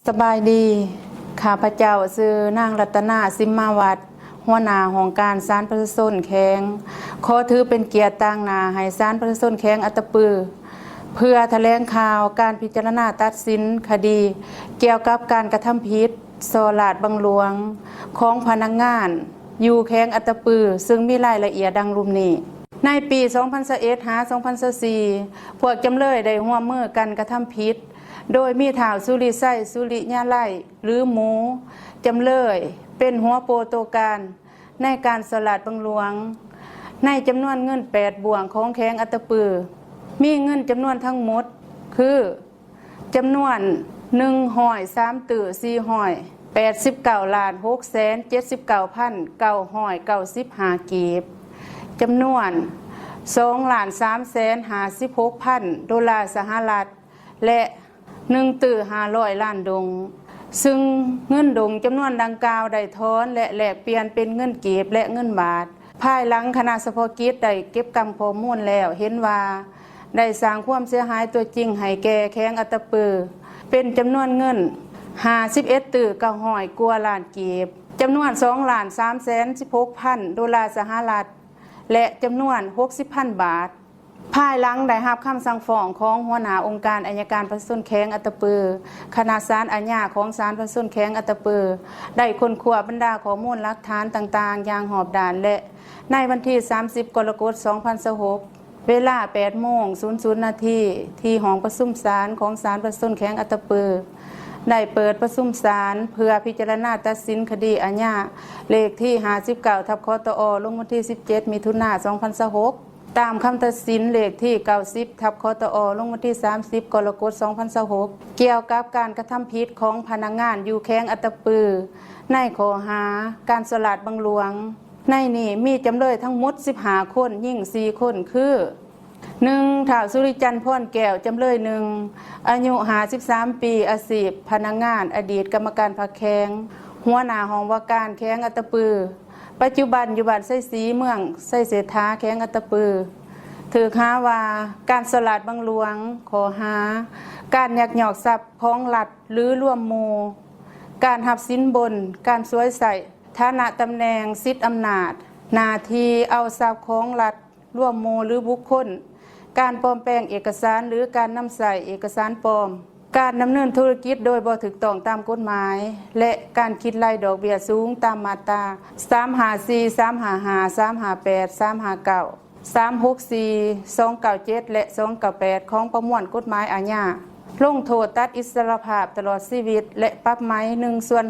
สบายดีข้าพเจ้าชื่อนางรัตนาสิมมาวัดหัวหน้าของการศาลประชาชนแข้งขอถือเป็นเกียรติต่างหน้าให้ศาลประชาชนแข้งอัตตปือเพื่อแถลงข่าวการพิจารณาตัดสินคดีเกี่ยวกับการกระทำผิดส่อลาดบังหลวงของพนักงานอยู่แข้งอัตตปือซึ่งมีรายละเอียดดังรุ่มนี้ในปี 2021 หา 2024 พวกจำเลยได้ร่วมมือกันกระทำผิดโดยมีท้าวสุริไส้สุริญาไล่หรือหมูจำเลยเป็นหัวโปรโตการในการสลัดบังหลวงในจำนวนเงิน8บ่วงของแข้งอัตตปือมีเงินจำนวนทั้งหมดคือจำนวน103ตื่อ489,679,995 กีบจำนวน2,356,000 ดอลลาร์สหรัฐและ1ตื่อ500 ล้านดงซึ่งเงินดงจำนวนดังกล่าวได้ถอนและแลกเปลี่ยนเป็นเงินกีบและเงินบาทภายหลังคณะเฉพาะกิจได้เก็บกำข้อมูลแล้วเห็นว่าได้สร้างความเสียหายตัวจริงให้แก่แข้งอัตตปือเป็นจำนวนเงิน51ตื่อ900 กว่าล้านกีบจำนวน 2,316,000 ดอลลาร์สหรัฐและจำนวน 60,000 บาทภายหลังได้รับคำสั่งฟ้องของหัวหน้าองค์การอัยการประชาชนแข้งอัตตปือคณะศาลอาญาของศาลประชาชนแข้งอัตตปือได้ค้นคว้าบรรดาข้อมูลหลักฐานต่างๆอย่างหอบด้านและในวันที่30 กรกฎาคม 2026 เวลา 8:00 น.ที่ห้องประชุมศาลของศาลประชาชนแข้งอัตตปือได้เปิดประชุมศาลเพื่อพิจารณาตัดสินคดีอาญาเลขที่59/คตอลงวันที่17 มิถุนายน 2026ตามคำตัดสินเลขที่90/คตอลงวันที่30 กรกฎาคม 2026เกี่ยวกับการกระทำผิดของพนักงานอยู่แข้งอัตตปือในข้อหาการสลัดบังหลวงในนี้มีจำเลยทั้งหมด15 คนยิ่ง4 คนคือ1ท้าวสุริจันทร์พรแก้วจำเลย1อายุ53 ปีอาชีพพนักงานอดีตกรรมการพรรคแข้งหัวหน้าห้องว่าการแข้งอัตตปือปัจจุบันอยู่บ้านไส้สีเมืองไส้เศรษฐาแข้งอัตตปือถือหาว่าการสลัดบังหลวงข้อหาการยักยอกทรัพย์ของรัฐหรือร่วมหมู่การหับสินบนการสวยใส่ฐานะตำแหน่งสิทธิอำนาจหน้าที่เอาทรัพย์ของรัฐร่วมหมู่หรือบุคคลการปลอมแปลงเอกสารหรือการนำใส่เอกสารปลอมการดำเนินธุรกิจโดยบ่ถูกต้องตามกฎหมายและการคิดรายดอกเบี้ยสูงตามมาตรา354 355 358 359 364 297และ298ของประมวลกฎหมายอาญาลงโทษตัดอิสรภาพตลอดชีวิตและปรับไหม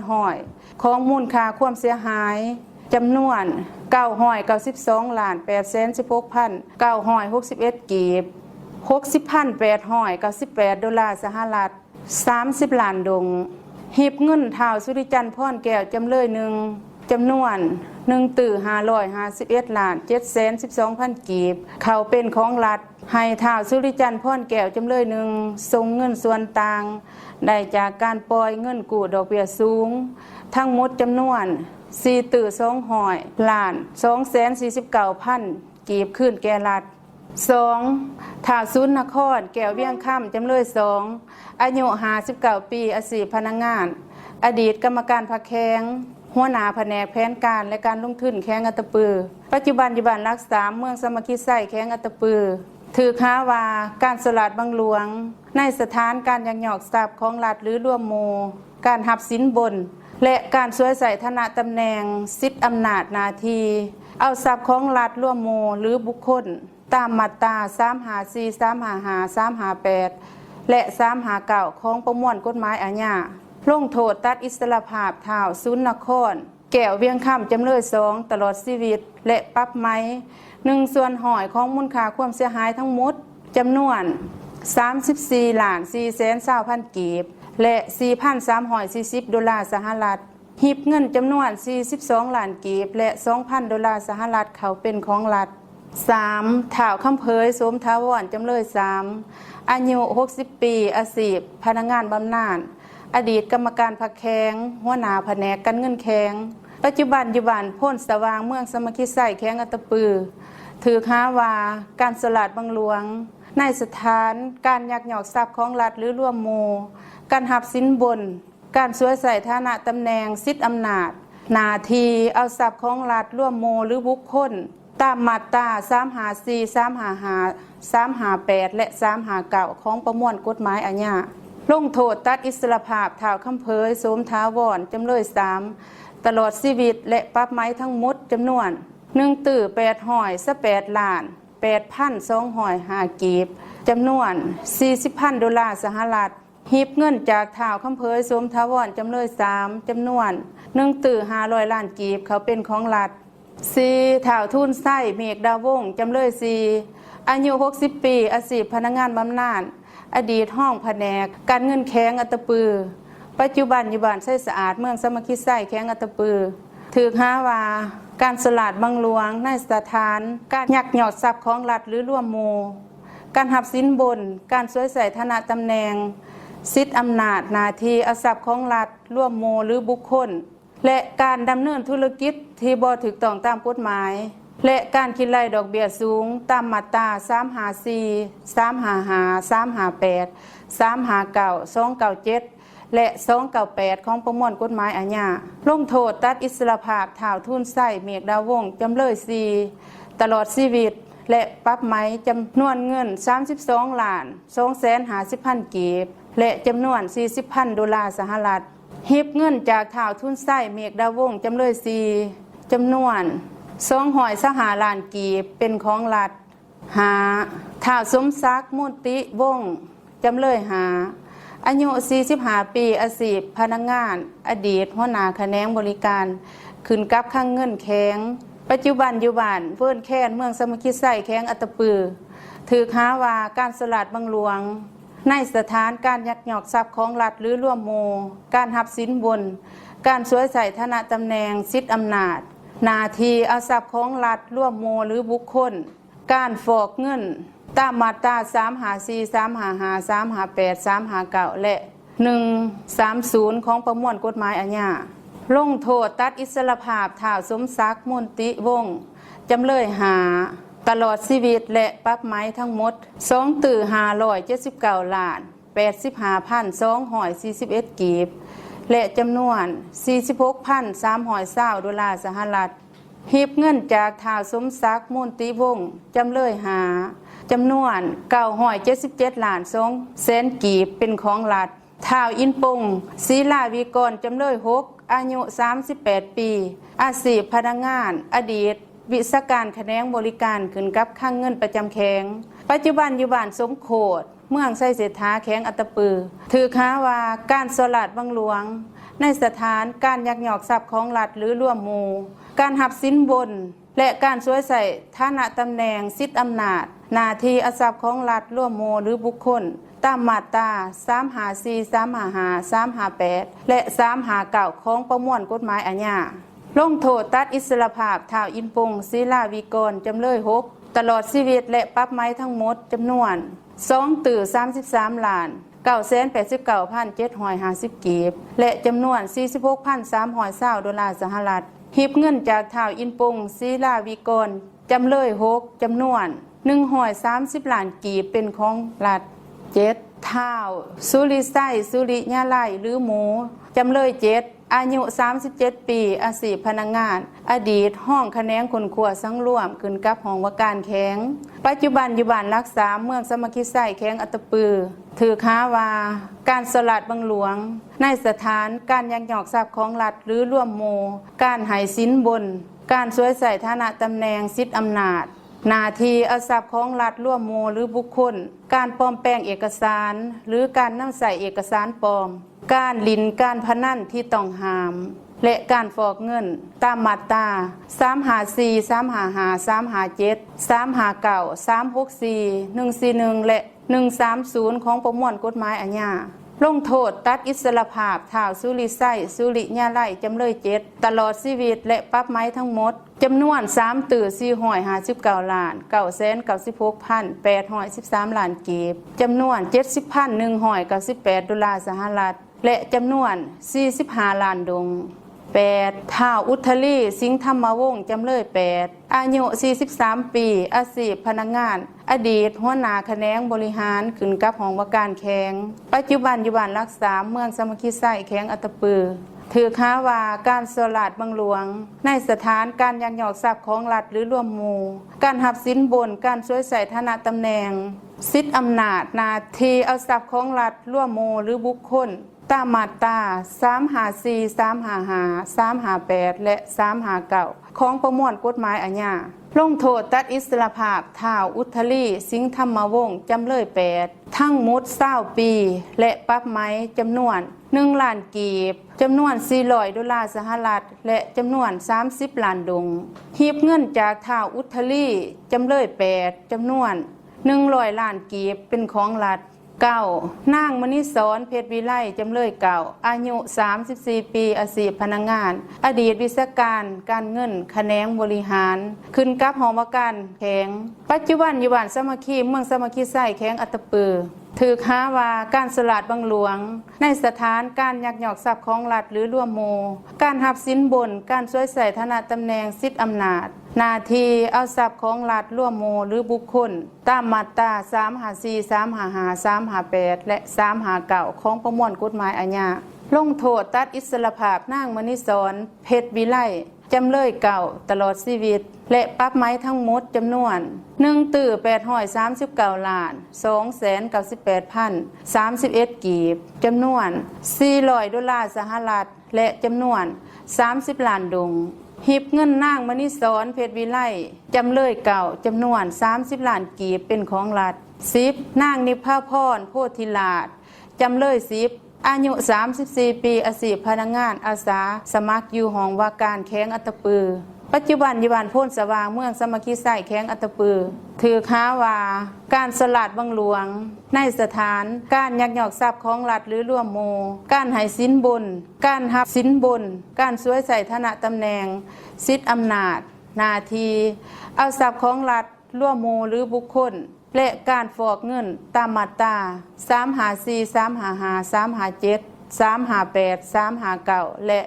1/100ของมูลค่าความเสียหายจำนวน992,816,961 กีบ60,898 ดอลลาร์สหรัฐ30 ล้านดงหีบเงินท้าวสุริจันทร์พรแก้วจำเลย1จำนวน1ตื่อ551,712,000 กีบเขาเป็นของรัฐให้ท้าวสุริจันทร์พรแก้วจำเลย1ส่งเงินส่วนต่างได้จากการปล่อยเงินกู้ดอกเบี้ยสูงทั้งหมดจำนวน4ตื่อ200,249,000 กีบขึ้นแก่รัฐ2ท้าวสุนครแก้วเวียงค่ำจำเลย2อายุ59 ปีอาชีพพนักงานอดีตกรรมการพรรคแข้งหัวหน้าแผนกแผนการและการลงทุนแข้งอัตตปือปัจจุบันอยู่บ้านรักษาเมืองสมคิดไส้แข้งอัตตปือถือหาว่าการสลัดบังหลวงในสถานการยักยอกทรัพย์ของรัฐหรือร่วมหมู่การหับสินบนและการสวยใส่ฐานะตำแหน่งสิทธิอำนาจหน้าที่เอาทรัพย์ของรัฐร่วมหมู่หรือบุคคลตามมาตรา354 355 358และ359ของประมวลกฎหมายอาญาลงโทษตัดอิสรภาพท้าวสุนครแก้วเวียงค่ำจำเลย2ตลอดชีวิตและปรับไหม1/100ของมูลค่าความเสียหายทั้งหมดจำนวน34,420,000 กีบและ 4,340 ดอลลาร์สหรัฐหีบเงินจำนวน42 ล้านกีบและ 2,000 ดอลลาร์สหรัฐเขาเป็นของรัฐ3ท้าวคำเผยสมทาวรจำเลย3อายุ60 ปีอาชีพพนักงานบำนาญอดีตกรรมการพรรคแข้งหัวหน้าแผนกการเงินแข้งปัจจุบันอยู่บ้านโพ้นสว่างเมืองสมคิดไส้แข้งอัตตปือถือหาว่าการสลัดบังหลวงในสถานการยักยอกทรัพย์ของรัฐหรือร่วมหมู่การหับสินบน การสวยใส่ฐานะตำแหน่งสิทธิอำนาจหน้าที่เอาทรัพย์ของรัฐร่วมโมหรือบุคคลตามมาตรา354 355 358 และ359ของประมวลกฎหมายอาญาลงโทษตัดอิสรภาพท้าวคำเผยโสมถาวรจำเลย3ตลอดชีวิตและปรับไม้ทั้งหมดจำนวน1,818 ล้าน 8,205 กีบจำนวน$40,000หีบเงินจากท้าวคำเผยโสมถาวรจำเลย3จำนวน1,500 ล้านกีบเขาเป็นของรัฐ4ท้าวทุนไส้เมฆดาวงศ์จำเลย4อายุ60 ปีอาชีพพนักงานบำนาญอดีตห้องแผนกการเงินแข้งอัตตปือปัจจุบันอยู่บ้านไส้สะอาดเมืองสมคิดไส้แข้งอัตตปือถือหาว่าการสลาดบังหลวงในสถานการยักยอดทรัพย์ของรัฐหรือร่วมโมการหับสินบนการสวยใส่ฐานะตำแหน่งสิทธิอำนาจหน้าที่เอาทรัพย์ของรัฐร่วมโมหรือบุคคลและการดำเนินธุรกิจที่บ่ถูกต้องตามกฎหมายและการคิดไล่ดอกเบี้ยสูงตามมาตรา354 355 358 359 297และ298ของประมวลกฎหมายอาญาลงโทษตัดอิสรภาพท้าวทุนไส้เมฆดาวงศ์จำเลย4ตลอดชีวิตและปรับไหมจำนวนเงิน32ล้าน250,000 กีบและจำนวน$40,000หีบเงินจากท้าวทุนไส้เมฆดาวงศ์จำเลย4จำนวน200ล้านกีบเป็นของรัฐ5ท้าวสมศักดิ์มุติวงศ์จำเลย5อายุ45 ปีอาชีพพนักงานอดีตหัวหน้าแขนงบริการขึ้นกับข้างเงินแข็งปัจจุบันอยู่บ้านเพิ่นแค้นเมืองสมคิดไส้แข้งอัตตปือถือหาว่าการสลาดบังหลวงในสถานการยักยอกทรัพย์ของรัฐหรือร่วมโมการหับสินบนการสวยใส่ฐานะตำแหน่งสิทธิอำนาจหน้าที่เอาทรัพย์ของรัฐร่วมโมหรือบุคคลการฟอกเงินตามมาตรา354 355 358 359และ130ของประมวลกฎหมายอาญาลงโทษตัดอิสรภาพท้าวสมศักดิ์มุติวงศ์จำเลย5ตลอดชีวิตและปรับไหมทั้งหมด$2,579 ล้าน 85,241 กีบและจำนวน$46,320หีบเงินจากท้าวสมศักดิ์มุติวงศ์จำเลย5จำนวน$977 ล้าน200,000 กีบเป็นของรัฐท้าวอินปงศรีลาวิกรจำเลย6อายุ38 ปีอาชีพพนักงานอดีตวิศการแขนงบริการขึ้นกับข้างเงินประจำแข็งปัจจุบันอยู่บ้านสมโขดเมืองไส้เศรษฐาแข็งอัตตปือถือหาว่าการสลาดบังหลวงในสถานการยักยอกทรัพย์ของรัฐหรือร่วมโมการหับสินบนและการสวยใส่ฐานะตำแหน่งสิทธิอำนาจหน้าที่เอาทรัพย์ของรัฐร่วมโมหรือบุคคลตามมาตรา354 355 358และ359ของประมวลกฎหมายอาญาลงโทษตัดอิสรภาพท้าวอินปงศรีลาวิกรจำเลย6ตลอดชีวิตและปรับไหมทั้งหมดจำนวน$33 ล้าน 989,750 กีบและจำนวน$46,320หีบเงินจากท้าวอินปงศรีลาวิกรจำเลย6จำนวน130 ล้านกีบเป็นของรัฐ7ท้าวสุริไส้สุริญาไลหรือหมูจำเลย7อายุ37 ปีอาชีพพนักงานอดีตห้องแขนงคนขัวสังร่วมขึ้นกับห้องว่าการแข็งปัจจุบันอยู่บ้านรักษาเมืองสมคิดไส้แข็งอัตตปือถือหาว่าการสลัดบังหลวงในสถานการยักยอกทรัพย์ของรัฐหรือร่วมโมการให้สินบนการสวยใส่ฐานะตำแหน่งสิทธิอำนาจหน้าที่เอาทรัพย์ของรัฐร่วมโมหรือบุคคลการปลอมแปลงเอกสารหรือการนำใส่เอกสารปลอมการลินการพนันที่ต้องห้ามและการฟอกเงินตามมาตรา354 355 357 359 364 141และ130ของประมวลกฎหมายอาญาลงโทษตัดอิสรภาพท้าวสุริไส้สุริญาไลจำเลย7ตลอดชีวิตและปรับไหมทั้งหมดจำนวน$459 ล้าน 996,813 ล้านกีบจำนวน$70,198 และจำนวน45 ล้านดง 8. ท้าวอุทลีสิงห์ธรรมวงศ์จำเลย 8อายุ43 ปีอาชีพพนักงานอดีตหัวหน้าแขนงบริหารขึ้นกับห้องว่าการแข็งปัจจุบันอยู่บ้านรักษาเมืองสามัคคีไส้แข็งอัตตปือถือค้าว่าการสลาดบังหลวงในสถานการยักยอกทรัพย์ของรัฐหรือร่วมหมู่การหับสินบนการช่วยใส่ฐานะตำแหน่งสิทธิอำนาจหน้าที่เอาทรัพย์ของรัฐร่วมหมู่หรือบุคคลตามมาตรา354 355 358และ359ของประมวลกฎหมายอาญาลงโทษตัดอิสรภาพท้าวอุทลีสิงห์ธรรมวงศ์จำเลย 8ทั้งหมด20 ปีและปรับไหมจำนวน1 ล้านกีบจำนวน$400สหรัฐและจำนวน30 ล้านดงหีบเงินจากท้าวอุทลีจำเลย 8จำนวน100 ล้านกีบเป็นของรัฐ9นางมณิศรเพชรวิไลจำเลย9อายุ34 ปีอาชีพพนักงานอดีตวิศการเงินแขนงบริหารขึ้นกับหอว่าการแข็งปัจจุบันอยู่บ้านสามัคคีเมืองสามัคคีไส้แข็งอัตตปือถือค้าว่าการสลาดบังหลวงในสถานการยักยอกทรัพย์ของรัฐหรือร่วมหมู่การหับสินบนการช่วยใส่ฐานะตำแหน่งสิทธิอำนาจหน้าที่เอาทรัพย์ของรัฐร่วมหมู่หรือบุคคลตามมาตรา354 355 358และ359ของประมวลกฎหมายอาญาลงโทษตัดอิสรภาพนางมณิศรเพชรวิไลจำเลยตลอดชีวิตและปรับไหมทั้งหมดจำนวน839 ล้าน 298,031 กีบจำนวน$400สหรัฐและจำนวน30 ล้านดงหีบเงินนางมณิศรเพชรวิไลจำเลยจำนวน30 ล้านกีบเป็นของรัฐ10นางนิพาพรโพธิลาภจำเลย10อายุ34 ปีอาชีพพนักงานอาสาสมัครอยู่ห้องว่าการแข็งอัตตปือปัจจุบันอยู่บ้านโพนสว่างเมืองสามัคคีไส้แข็งอัตตปือถือค้าว่าการสลาดบังหลวงในสถานการยักยอกทรัพย์ของรัฐหรือร่วมหมู่การให้สินบนการหับสินบนการช่วยใส่ฐานะตำแหน่งสิทธิอำนาจหน้าที่เอาทรัพย์ของรัฐร่วมหมู่หรือบุคคลและการฟอกเงินตามมาตรา354 355 357 358 359และ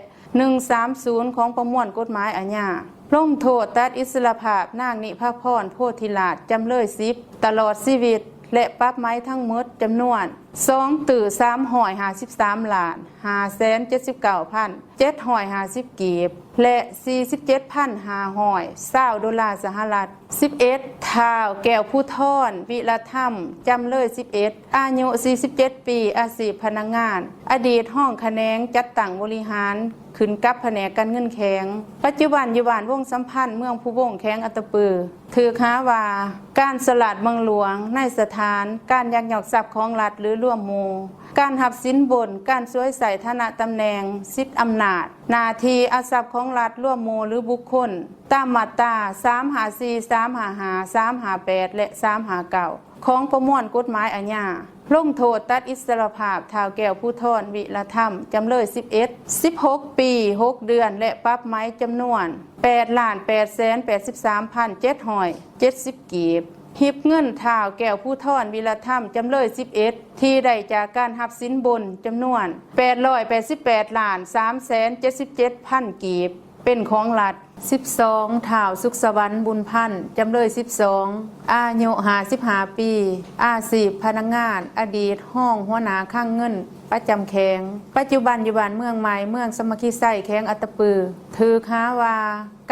130ของประมวลกฎหมายอาญาลงโทษตัดอิสรภาพนางนิพาพรโพธิลาภจำเลย10ตลอดชีวิตและปรับไหมทั้งหมดจำนวน353 ล้าน 579,750 กีบและ47,520 สหรัฐ11ท้าวแก้วผู้ทอนวิรธรรมจำเลย11อายุ47 ปีอาชีพพนักงานอดีตห้องแขนงจัดตั้งบริหารขึ้นกับแผนกการเงินแข็งปัจจุบันอยู่บ้านวงสัมพันธ์เมืองผู้วงแข็งอัตตปือถือค้าว่าการสลาดบังหลวงในสถานการยักยอกทรัพย์ของรัฐหรือร่วมหมู่การหับสินบนการช่วยใส่ฐานะตำแหน่งสิทธิอำนาจหน้าที่เอาทรัพย์ของรัฐร่วมหมู่หรือบุคคลตามมาตรา354 355 358และ359ของประมวลกฎหมายอาญาลงโทษตัดอิสรภาพท้าวแก้วผู้ทอนวิรธรรมจำเลย16 ปี 6 เดือนและปรับไหมจำนวน$8,883,770 กีบหีบเงินท้าวแก้วผู้ทอนวิรธรรมจำเลย11ที่ได้จากการหับสินบนจำนวน$888,377,000 กีบเป็นของรัฐ12ท้าวสุขสวรรค์บุญพันธ์จำเลย12อายุ55 ปีอาชีพพนักงานอดีตห้องหัวหน้าข้างเงินประจำแข็งปัจจุบันอยู่บ้านเมืองใหม่เมืองสามัคคีไส้แข็งอัตตปือถือค้าว่า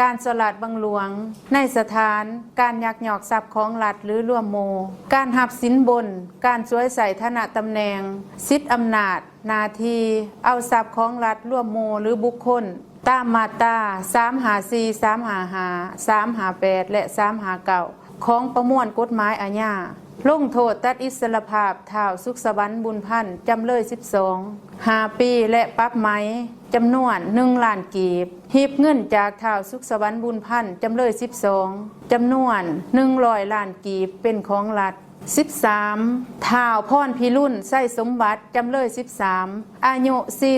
การสลาดบังหลวงในสถานการยักยอกทรัพย์ของรัฐหรือร่วมหมู่การหับสินบนการช่วยใส่ฐานะตำแหน่งสิทธิอำนาจหน้าที่เอาทรัพย์ของรัฐร่วมหมู่หรือบุคคลตามมาตรา354 355 358และ359ของประมวลกฎหมายอาญาลงโทษตัดอิสรภาพท้าวสุขสวรรค์บุญพันธ์จำเลย12 5 ปีและปรับไหมจำนวน1 ล้านกีบหีบเงินจากท้าวสุขสวรรค์บุญพันธ์จำเลย12จำนวน100 ล้านกีบเป็นของรัฐ13ท้าวพรพิรุณไส้สมบัติจำเลย13 อายุ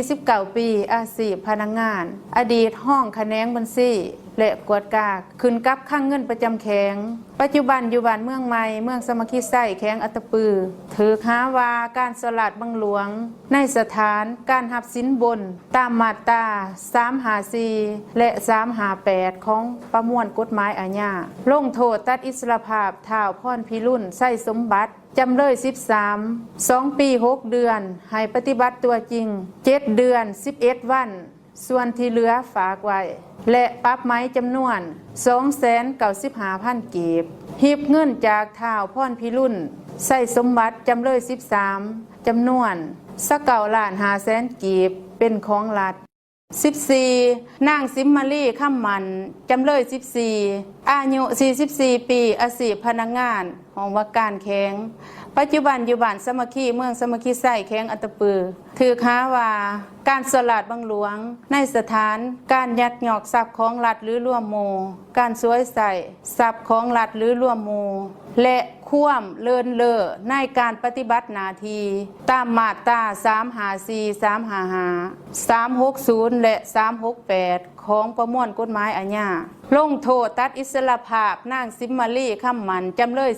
49 ปี อาชีพพนักงาน อดีตห้องคะแนนบัญชีและกวดกากขึ้นกับข้างเงินประจำแข็งปัจจุบันอยู่บ้านเมืองใหม่เมืองสามัคคีไส้แข็งอัตตปือถือหาว่าการสลัดบังหลวงในสถานการหับสินบนตามมาตรา354และ358ของประมวลกฎหมายอาญาลงโทษตัดอิสรภาพท้าวพรพิรุณไส้สมบัติจำเลย2 ปี 6 เดือนให้ปฏิบัติตัวจริง7 เดือน 11 วันส่วนที่เหลือฝากไว้และปรับไม้จำนวน 295,000 กีบหีบเงินจากท้าวพรพิรุณใส่สมบัติจำเลย13จำนวน29,500,000 กีบเป็นของรัฐ14นางสิมมาลีค่ำมันจำเลย14อายุ44 ปีอาชีพพนักงานของว่าการแข็งปัจจุบันอยู่บ้านสามัคคีเมืองสามัคคีไส้แข็งอัตตปือถือค้าว่าการสลัดบังหลวงในสถานการยักยอกทรัพย์ของรัฐหรือร่วมโมการสวยใส่ทรัพย์ของรัฐหรือร่วมโมและคว่ำเลินเล่อในการปฏิบัติหน้าที่ตามมาตรา354 355 360และ368ของประมวลกฎหมายอาญาลงโทษตัดอิสรภาพนางสิมมาลีค่ำมันจำเลย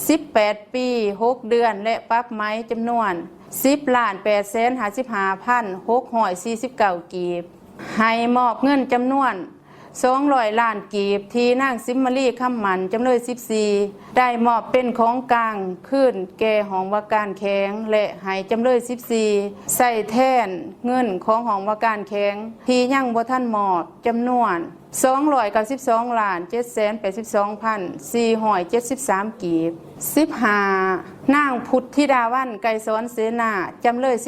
18 ปี 6 เดือนและปรับไม้จำนวน10,855,649 กีบให้มอบเงินจำนวน200 ล้านกีบที่นางสิมมาลีค่ำมันจำเลย14ได้มอบเป็นของกลางขึ้นแก่หองว่าการแข็งและให้จำเลย14ใส่แทนเงินของหองว่าการแข็งที่ยังบ่ทันมอบจำนวน292,782,473 กีบ15นางพุทธิดาวันไกรสอนเสนาจำเลย15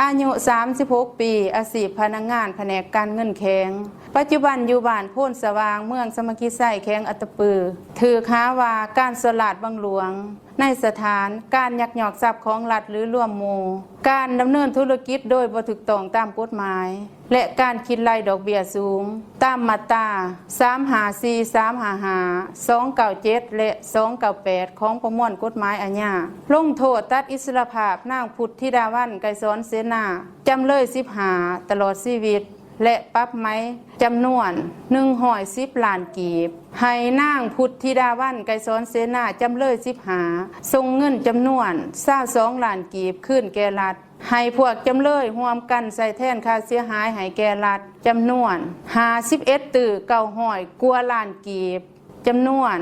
อายุ36 ปีอาชีพพนักงานแผนกการเงินแข็งปัจจุบันอยู่บ้านโพนสว่างเมืองสามัคคีไส้แข็งอัตตปือถือค้าว่าการสลัดบังหลวงในสถานการยักยอกทรัพย์ของรัฐหรือร่วมโมการดำเนินธุรกิจโดยบ่ถูกต้องตามกฎหมายและการคิดไล่ดอกเบี้ยสูงตามมาตรา354 355 297และ298ของประมวลกฎหมายอาญาลงโทษตัดอิสรภาพนางพุทธิดาวันไกรสอนเสนาจำเลย15ตลอดชีวิตและปรับไม้จำนวน110 ล้านกีบให้นางพุทธิดาวันไกรสอนเสนาจำเลย15ส่งเงินจำนวน22 ล้านกีบขึ้นแก่รัฐให้พวกจำเลยร่วมกันใส่แทนค่าเสียหายให้แก่รัฐจำนวน51 ตื้อ900 กว่าล้านกีบจำนวน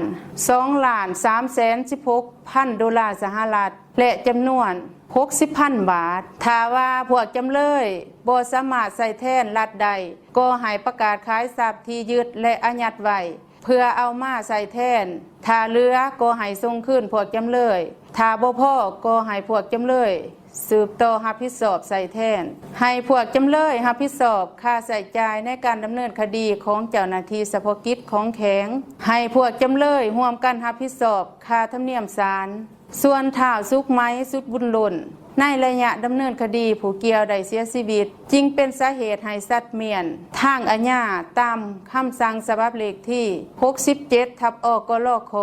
2,316,000 ดอลลาร์สหรัฐและจำนวน60,000 บาทถ้าว่าพวกจำเลยบ่สามารถใส่แทนรัฐใดก็ให้ประกาศขายทรัพย์ที่ยึดและอายัดไว้เพื่อเอามาใส่แทนถ้าเหลือก็ให้ส่งคืนพวกจำเลยถ้าบ่พอก็ให้พวกจำเลยสืบต่อรับผิดชอบใส่แทนให้พวกจำเลยรับผิดชอบค่าใช้จ่ายในการดำเนินคดีของเจ้าหน้าที่เฉพาะกิจของแข็งให้พวกจำเลยร่วมกันรับผิดชอบค่าธรรมเนียมศาลส่วนท้าวสุขไม้สุดบุญหล่นในระยะดำเนินคดีผู้เกี่ยวได้เสียชีวิตจึงเป็นสาเหตุให้สัตว์เมียนทางอาญาตามคำสั่งฉบับเลขที่67/อกลค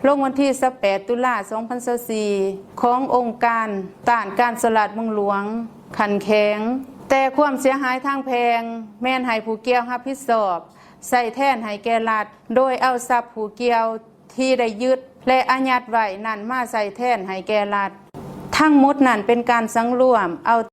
ลงวันที่18 ตุลาคม 2024ขององค์การต้านการสลัดบังหลวงขันแข็งแต่ความเสียหายทางแพงแม่นให้ผู้เกี่ยวรับผิดชอบใส่แทนให้แก่รัฐโดยเอาทรัพย์ผู้เกี่ยวที่ได้ยึดและอายัดไว้นั่นมาใส่แทนให้แก่รัฐทั้งหมดนั้นเป็นการสังรวมเอา